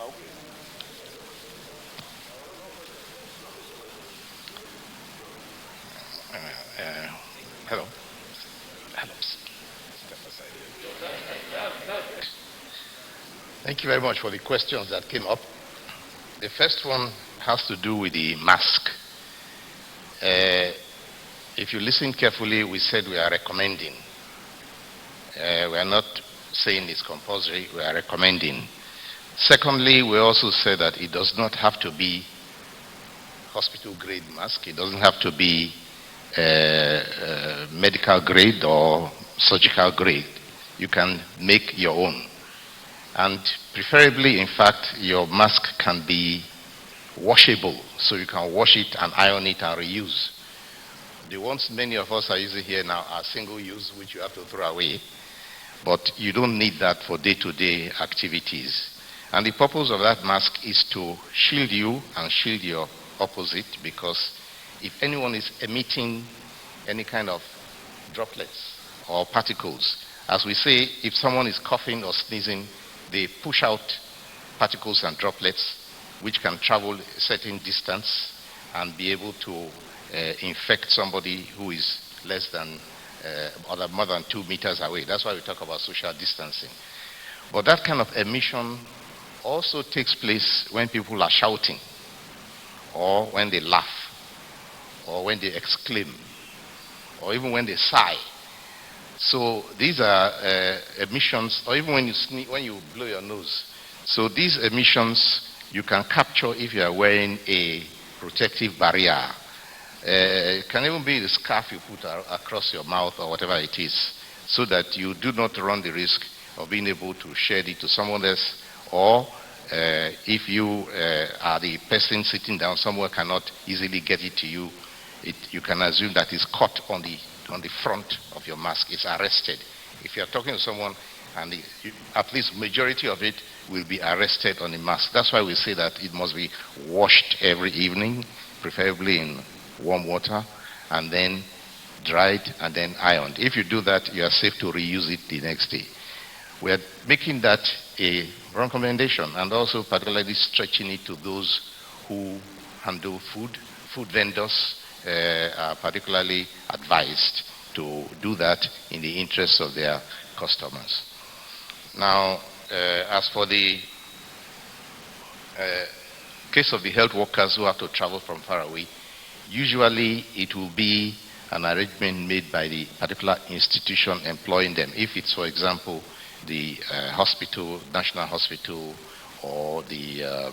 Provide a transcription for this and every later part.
Hello. Hello. Thank you very much for the questions that came up. The first one has to do with the mask. If you listen carefully, we said we are recommending. We are not saying it's compulsory, we are recommending. Secondly, we also said that it does not have to be hospital grade mask. It doesn't have to be medical grade or surgical grade. You can make your own. And preferably, in fact, your mask can be washable, so you can wash it and iron it and reuse. The ones many of us are using here now are single use, which you have to throw away. But you don't need that for day-to-day activities. And the purpose of that mask is to shield you and shield your opposite, because if anyone is emitting any kind of droplets or particles, as we say, if someone is coughing or sneezing, they push out particles and droplets which can travel a certain distance and be able to infect somebody who is less than or more than 2 meters away. That's why we talk about social distancing. But that kind of emission also takes place when people are shouting, or when they laugh, or when they exclaim, or even when they sigh. So these are emissions, or even when you blow your nose. So these emissions you can capture if you are wearing a protective barrier. It can even be the scarf you put across your mouth or whatever it is, so that you do not run the risk of being able to share it to someone else, or if you are the person sitting down, someone cannot easily get it to you, you can assume that it's caught on the front of your mask. It's arrested. If you're talking to someone, and at least majority of it will be arrested on the mask. That's why we say that it must be washed every evening, preferably in warm water, and then dried and then ironed. If you do that, you are safe to reuse it the next day. We are making that a recommendation, and also particularly stretching it to those who handle food. Food vendors are particularly advised to do that in the interest of their customers. Now, as for the case of the health workers who have to travel from far away, usually it will be an arrangement made by the particular institution employing them. If it's, for example, the hospital, National Hospital, or the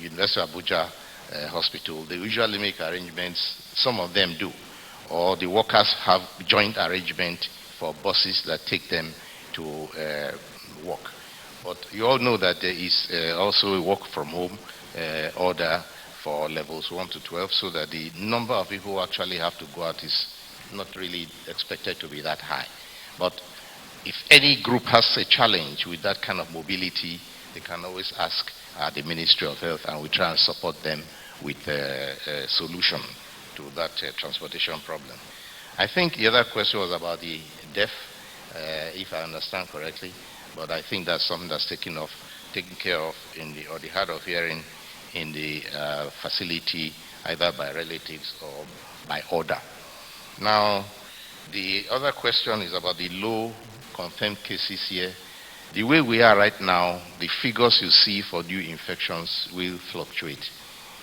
University of Abuja Hospital, they usually make arrangements. Some of them do. Or the workers have joint arrangement for buses that take them to work. But you all know that there is also a work from home order for levels 1 to 12, so that the number of people who actually have to go out is not really expected to be that high. But if any group has a challenge with that kind of mobility, they can always ask the Ministry of Health, and we try and support them with a solution to that transportation problem. I think the other question was about the deaf, if I understand correctly, but I think that's something that's taken care of or the hard of hearing in the facility, either by relatives or by order. Now, the other question is about the low confirmed cases here. The way we are right now, the figures you see for new infections will fluctuate.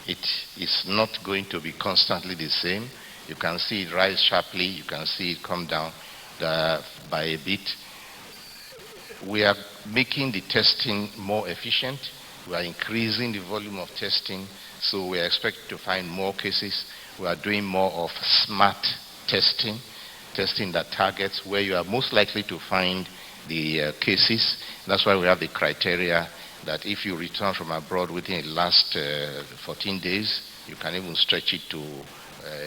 It is not going to be constantly the same. You can see it rise sharply, you can see it come down by a bit. We are making the testing more efficient. We are increasing the volume of testing, so we are expecting to find more cases. We are doing more of smart testing that targets where you are most likely to find the cases. That's why we have the criteria that if you return from abroad within the last 14 days, you can even stretch it to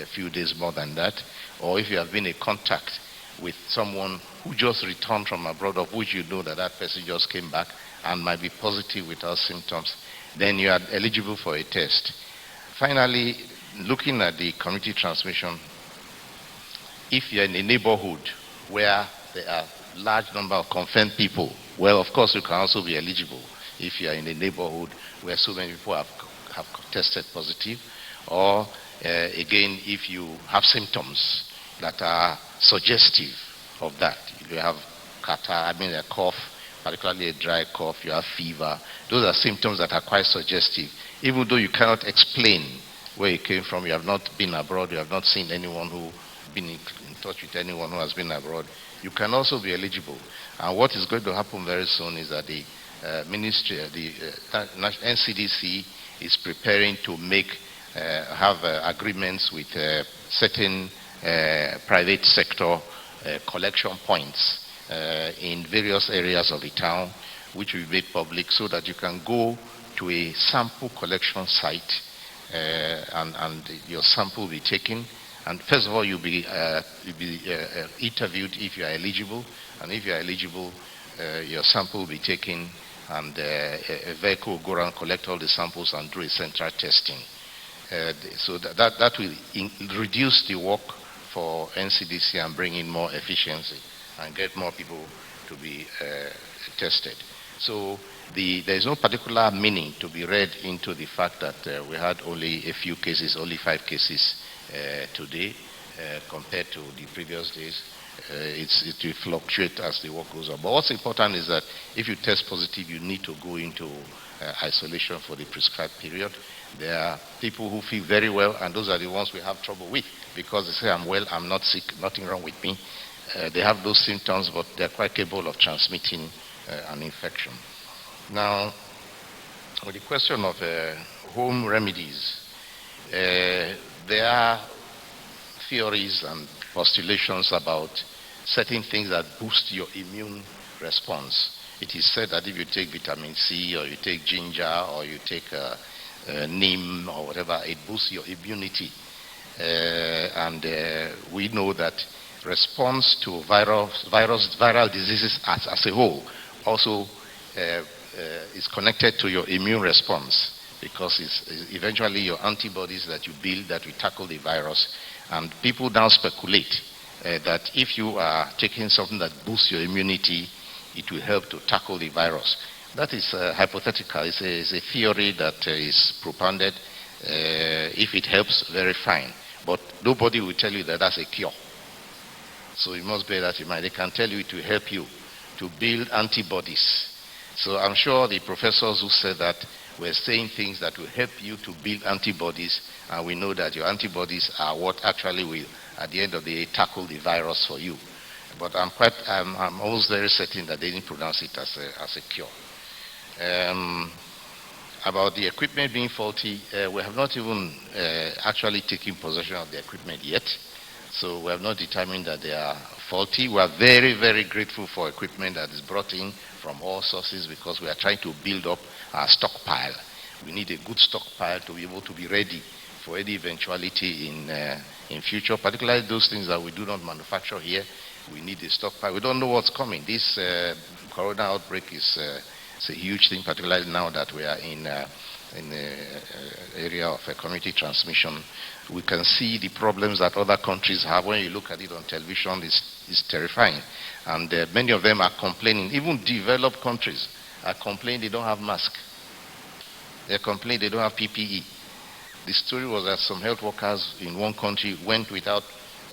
a few days more than that. Or if you have been in contact with someone who just returned from abroad, of which you know that that person just came back and might be positive without symptoms, then you are eligible for a test. Finally, looking at the community transmission, if you're in a neighborhood where there are large number of confirmed people, well, of course, you can also be eligible. if you are in a neighborhood where so many people have tested positive, or again, if you have symptoms that are suggestive of that. If you have a cough, particularly a dry cough, you have fever, those are symptoms that are quite suggestive. Even though you cannot explain where you came from, you have not been abroad, you have not seen anyone who been in touch with anyone who has been abroad, you can also be eligible. And what is going to happen very soon is that the ministry, the NCDC is preparing to have agreements with certain private sector collection points in various areas of the town, which will be made public so that you can go to a sample collection site and your sample will be taken. And first of all, you'll be interviewed if you are eligible. And if you are eligible, your sample will be taken and a vehicle will go around, collect all the samples and do a central testing. So that will reduce the work for NCDC and bring in more efficiency and get more people to be tested. So there is no particular meaning to be read into the fact that we had only a few cases, only 5 cases today compared to the previous days. It will fluctuate as the work goes on. But what's important is that if you test positive, you need to go into isolation for the prescribed period. There are people who feel very well, and those are the ones we have trouble with because they say, I'm well, I'm not sick, nothing wrong with me. They have those symptoms, but they're quite capable of transmitting an infection. Now, with the question of home remedies, there are theories and postulations about certain things that boost your immune response. It is said that if you take vitamin C or you take ginger or you take neem or whatever, it boosts your immunity. And we know that response to viral diseases as a whole also is connected to your immune response, because it's eventually your antibodies that you build that will tackle the virus. And people now speculate that if you are taking something that boosts your immunity, it will help to tackle the virus. That is hypothetical. It's a theory that is propounded. If it helps, very fine. But nobody will tell you that that's a cure. So you must bear that in mind. They can tell you it will help you to build antibodies. So I'm sure the professors who said that were saying things that will help you to build antibodies, and we know that your antibodies are what actually will, at the end of the day, tackle the virus for you. But I'm almost very certain that they didn't pronounce it as a cure. About the equipment being faulty, we have not even actually taken possession of the equipment yet. So we have not determined that they are faulty. We are very, very grateful for equipment that is brought in from all sources, because we are trying to build up our stockpile. We need a good stockpile to be able to be ready for any eventuality in future, particularly those things that we do not manufacture here. We need a stockpile. We don't know what's coming. This corona outbreak is a huge thing, particularly now that we are in the area of community transmission. We can see the problems that other countries have. When you look at it on television, it's terrifying. And many of them are complaining. Even developed countries are complaining they don't have masks. They complain they don't have PPE. The story was that some health workers in one country went without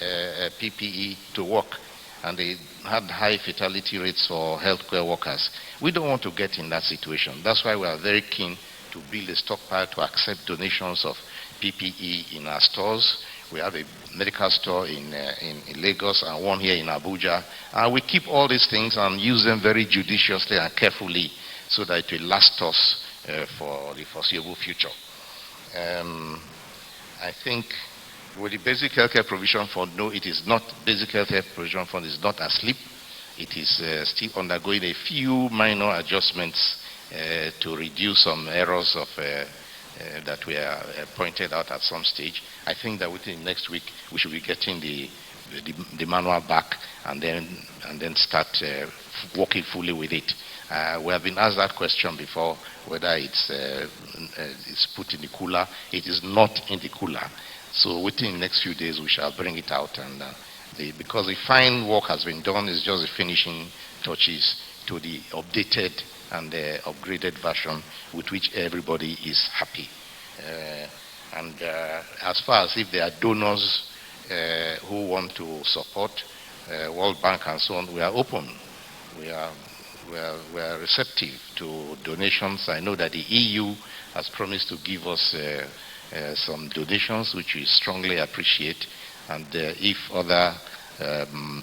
PPE to work, and they had high fatality rates for healthcare workers. We don't want to get in that situation. That's why we are very keen to build a stockpile to accept donations of PPE in our stores. We have a medical store in Lagos and one here in Abuja. And we keep all these things and use them very judiciously and carefully so that it will last us for the foreseeable future. I think with the basic healthcare provision fund, no, it is not. Basic healthcare provision fund is not asleep. It is still undergoing a few minor adjustments to reduce some errors of that were pointed out at some stage. I think that within next week we should be getting the manual back and then start working fully with it. We have been asked that question before, whether it's put in the cooler. It is not in the cooler. So within the next few days we shall bring it out, and because the fine work has been done, it's just the finishing touches to the updated and upgraded version with which everybody is happy. As far as if there are donors who want to support World Bank and so on, we are open. We are receptive to donations. I know that the EU has promised to give us some donations, which we strongly appreciate. And if other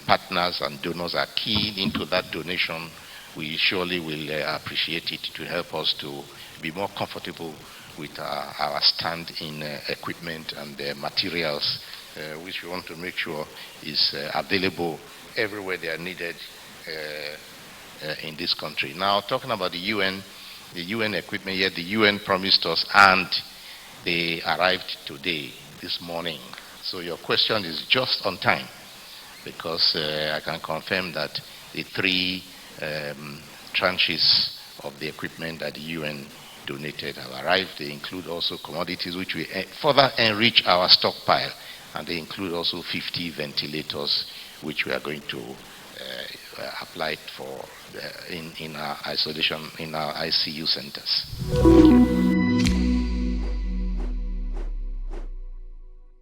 partners and donors are keen into that donation, we surely will appreciate it to help us to be more comfortable with our stand in equipment and materials, which we want to make sure is available everywhere they are needed in this country. Now, talking about the UN equipment here, the UN promised us, and they arrived today, this morning. So your question is just on time, because I can confirm that the 3 tranches of the equipment that the UN donated have arrived. They include also commodities which will further enrich our stockpile, and they include also 50 ventilators which we are going to apply for in our isolation, in our ICU centers. Thank you.